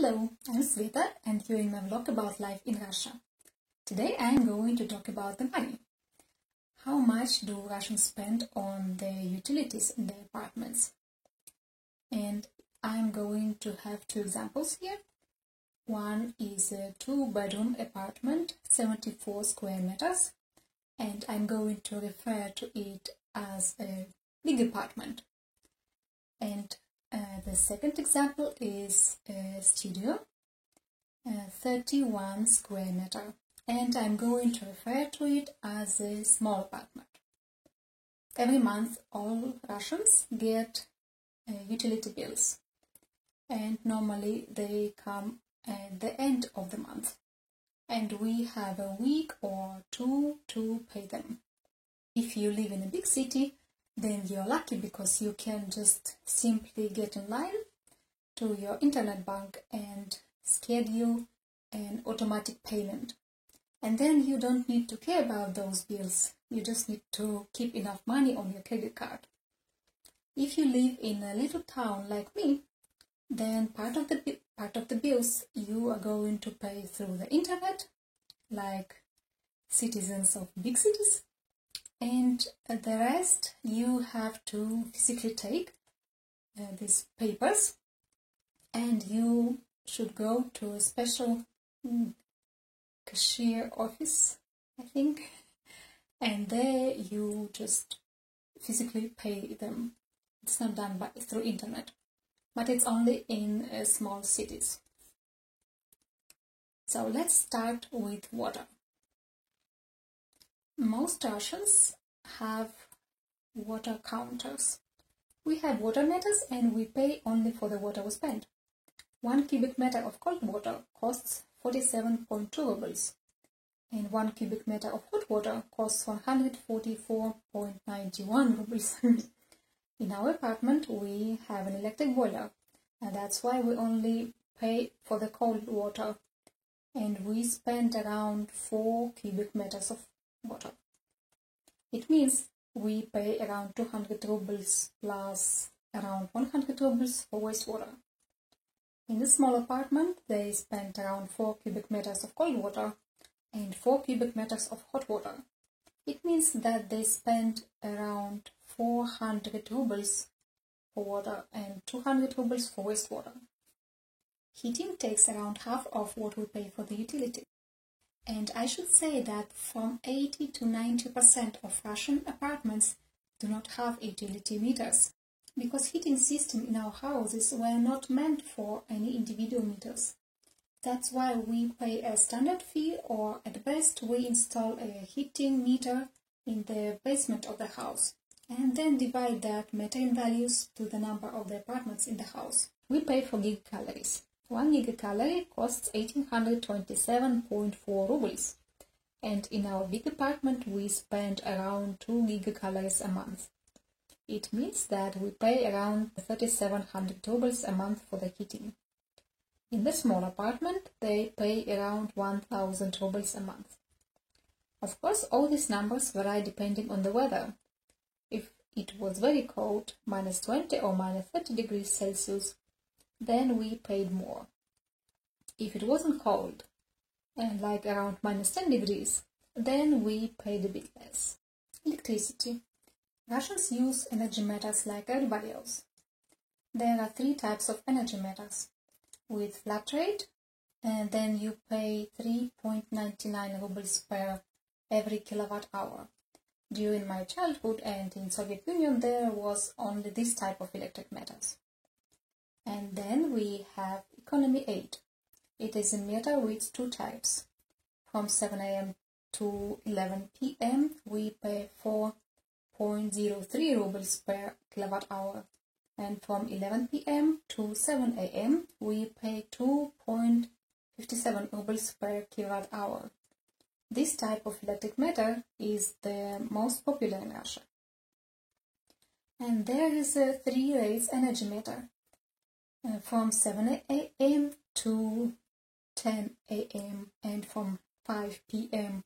Hello, I'm Sveta and you're in my vlog about life in Russia. Today I'm going to talk about the money. How much do Russians spend on their utilities in their apartments? And I'm going to have two examples here. One is a two-bedroom apartment, 74 square meters, and I'm going to refer to it as a big apartment. And the second example is a studio, 31 square meter, and I'm going to refer to it as a small apartment. Every month all Russians get utility bills, and normally they come at the end of the month, and we have a week or two to pay them. If you live in a big city, then you're lucky because you can just simply get in line to your internet bank and schedule an automatic payment. And then you don't need to care about those bills. You just need to keep enough money on your credit card. If you live in a little town like me, then part of the bills you are going to pay through the internet, like citizens of big cities. And the rest you have to physically take these papers, and you should go to a special cashier office, I think, and there you just physically pay them. It's not done through internet, but it's only in small cities. So let's start with water. Most Russians have water counters. We have water meters and we pay only for the water we spend. 1 cubic meter of cold water costs 47.2 rubles, and 1 cubic meter of hot water costs 144.91 rubles. In our apartment we have an electric boiler, and that's why we only pay for the cold water, and we spend around 4 cubic meters of water. It means we pay around 200 rubles plus around 100 rubles for wastewater. In a small apartment, they spend around 4 cubic meters of cold water and 4 cubic meters of hot water. It means that they spend around 400 rubles for water and 200 rubles for wastewater. Heating takes around half of what we pay for the utility. And I should say that from 80 to 90% of Russian apartments do not have utility meters, because heating system in our houses were not meant for any individual meters. That's why we pay a standard fee, or at best we install a heating meter in the basement of the house, and then divide that meter in values to the number of the apartments in the house. We pay for gigacalories. 1 gigacalorie costs 1827.4 rubles, and in our big apartment we spend around 2 gigacalories a month. It means that we pay around 3700 rubles a month for the heating. In the small apartment they pay around 1000 rubles a month. Of course, all these numbers vary depending on the weather. If it was very cold, minus 20 or minus 30 degrees Celsius, then we paid more. If it wasn't cold, and like around minus 10 degrees, then we paid a bit less. Electricity. Russians use energy meters like everybody else. There are 3 types of energy meters. With flat rate, and then you pay 3.99 rubles per every kilowatt hour. During my childhood and in Soviet Union there was only this type of electric meters. And then we have economy aid. It is a meter with 2 types. From 7 a.m. to 11 p.m. we pay 4.03 rubles per kilowatt hour, and from 11 p.m. to 7 a.m. we pay 2.57 rubles per kilowatt hour. This type of electric meter is the most popular in Russia. And there is a 3 rates energy meter. From 7 a.m. to 10 a.m. and from 5 p.m.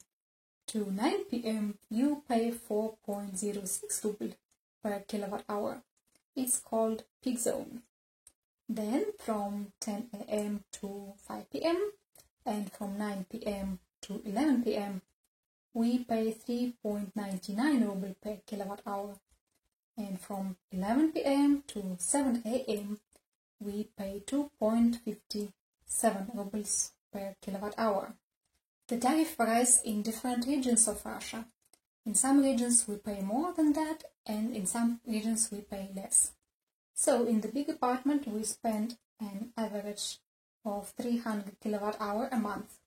to 9 p.m. you pay 4.06 rubles per kilowatt hour. It's called peak zone. Then from 10 a.m. to 5 p.m. and from 9 p.m. to 11 p.m. we pay 3.99 ruble per kilowatt hour. And from 11 p.m. to 7 a.m. we pay 2.57 rubles per kilowatt hour. The tariff varies in different regions of Russia. In some regions we pay more than that, and in some regions we pay less. So in the big apartment we spend an average of 300 kilowatt hour a month,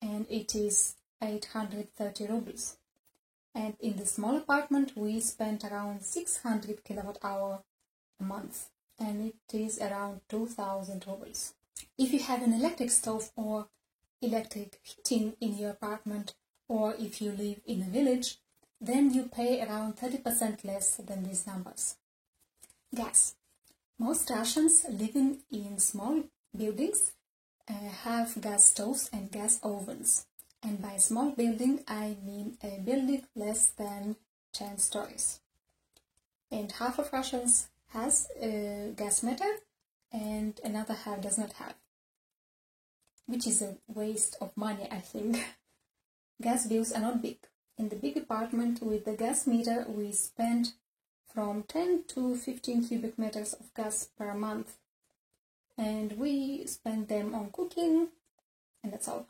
and it is 830 rubles. And in the small apartment we spend around 600 kilowatt hour a month, and it is around 2000 rubles. If you have an electric stove or electric heating in your apartment, or if you live in a village, then you pay around 30% less than these numbers. Gas. Most Russians living in small buildings have gas stoves and gas ovens. And by small building, I mean a building less than 10 stories. And half of Russians has a gas meter and another half does not have, which is a waste of money, I think. Gas bills are not big. In the big apartment with the gas meter, we spend from 10 to 15 cubic meters of gas per month. And we spend them on cooking, and that's all.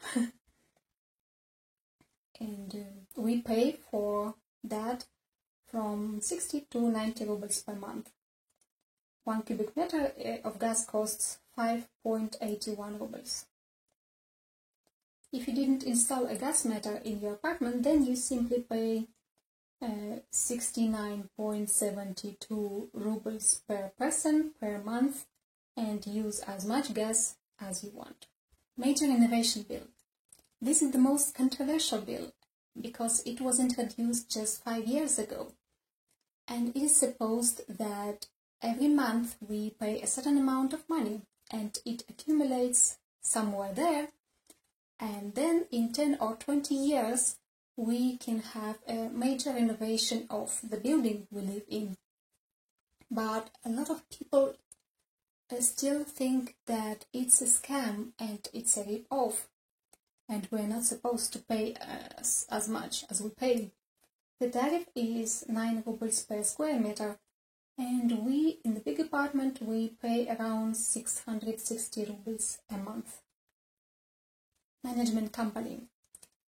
And we pay for that from 60 to 90 rubles per month. 1 cubic meter of gas costs 5.81 rubles. If you didn't install a gas meter in your apartment, then you simply pay 69.72 rubles per person per month and use as much gas as you want. Major innovation bill. This is the most controversial bill because it was introduced just 5 years ago. And it is supposed that every month we pay a certain amount of money and it accumulates somewhere there. And then in 10 or 20 years, we can have a major renovation of the building we live in. But a lot of people still think that it's a scam and it's a rip-off, and we're not supposed to pay as much as we pay. The tariff is 9 rubles per square meter, and we, in the big apartment, we pay around 660 rubles a month. Management company.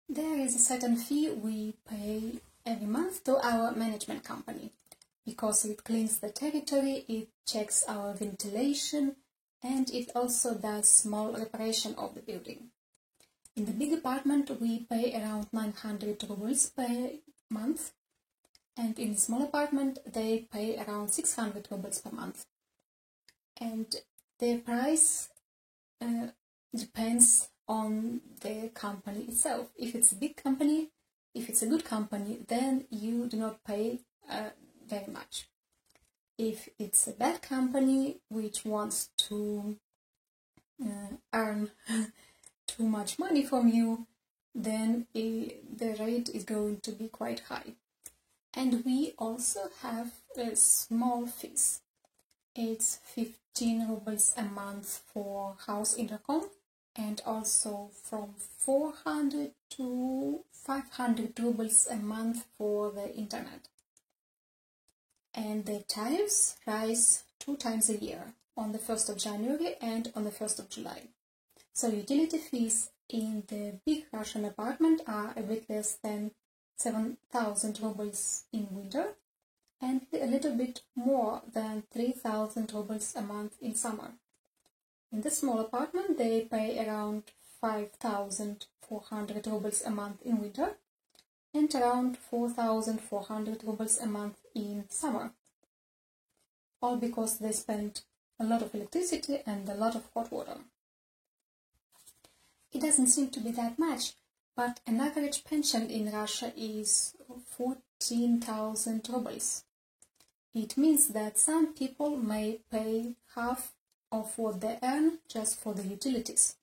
There is a certain fee we pay every month to our management company because it cleans the territory, it checks our ventilation, and it also does small reparation of the building. In the big apartment we pay around 900 rubles per month, and in the small apartment they pay around 600 rubles per month. And the price depends on the company itself. If it's a big company, if it's a good company, then you do not pay very much. If it's a bad company which wants to earn too much money from you, then the rate is going to be quite high. And we also have small fees. It's 15 rubles a month for house intercom, and also from 400 to 500 rubles a month for the internet. And the tariffs rise 2 times a year, on the 1st of January and on the 1st of July. So utility fees in the big Russian apartment are a bit less than 7,000 rubles in winter and a little bit more than 3,000 rubles a month in summer. In the small apartment they pay around 5,400 rubles a month in winter and around 4,400 rubles a month in summer. All because they spend a lot of electricity and a lot of hot water. It doesn't seem to be that much, but an average pension in Russia is 14,000 rubles. It means that some people may pay half of what they earn just for the utilities.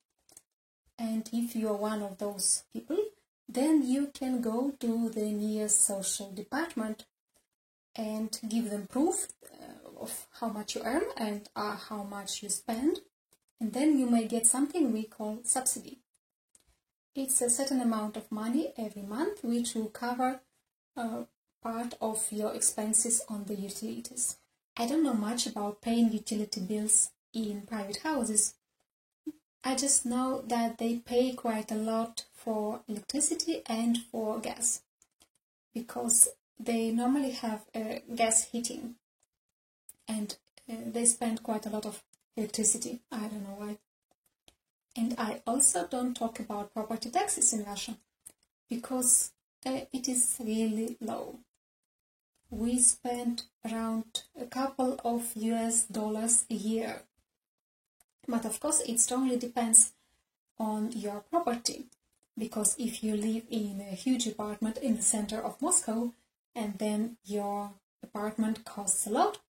And if you are one of those people, then you can go to the nearest social department and give them proof of how much you earn and how much you spend, and then you may get something we call subsidy. It's a certain amount of money every month which will cover part of your expenses on the utilities. I don't know much about paying utility bills in private houses. I just know that they pay quite a lot for electricity and for gas, because they normally have gas heating, and they spend quite a lot of electricity. I don't know why. And I also don't talk about property taxes in Russia, because it is really low. We spend around a couple of US dollars a year. But of course it strongly depends on your property, because if you live in a huge apartment in the center of Moscow and then your apartment costs a lot,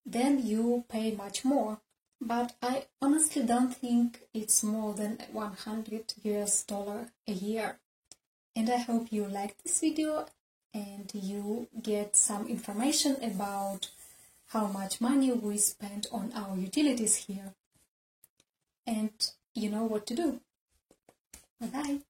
then you pay much more. But I honestly don't think it's more than 100 US dollar a year. And I hope you liked this video and you get some information about how much money we spend on our utilities here. And you know what to do. Bye-bye.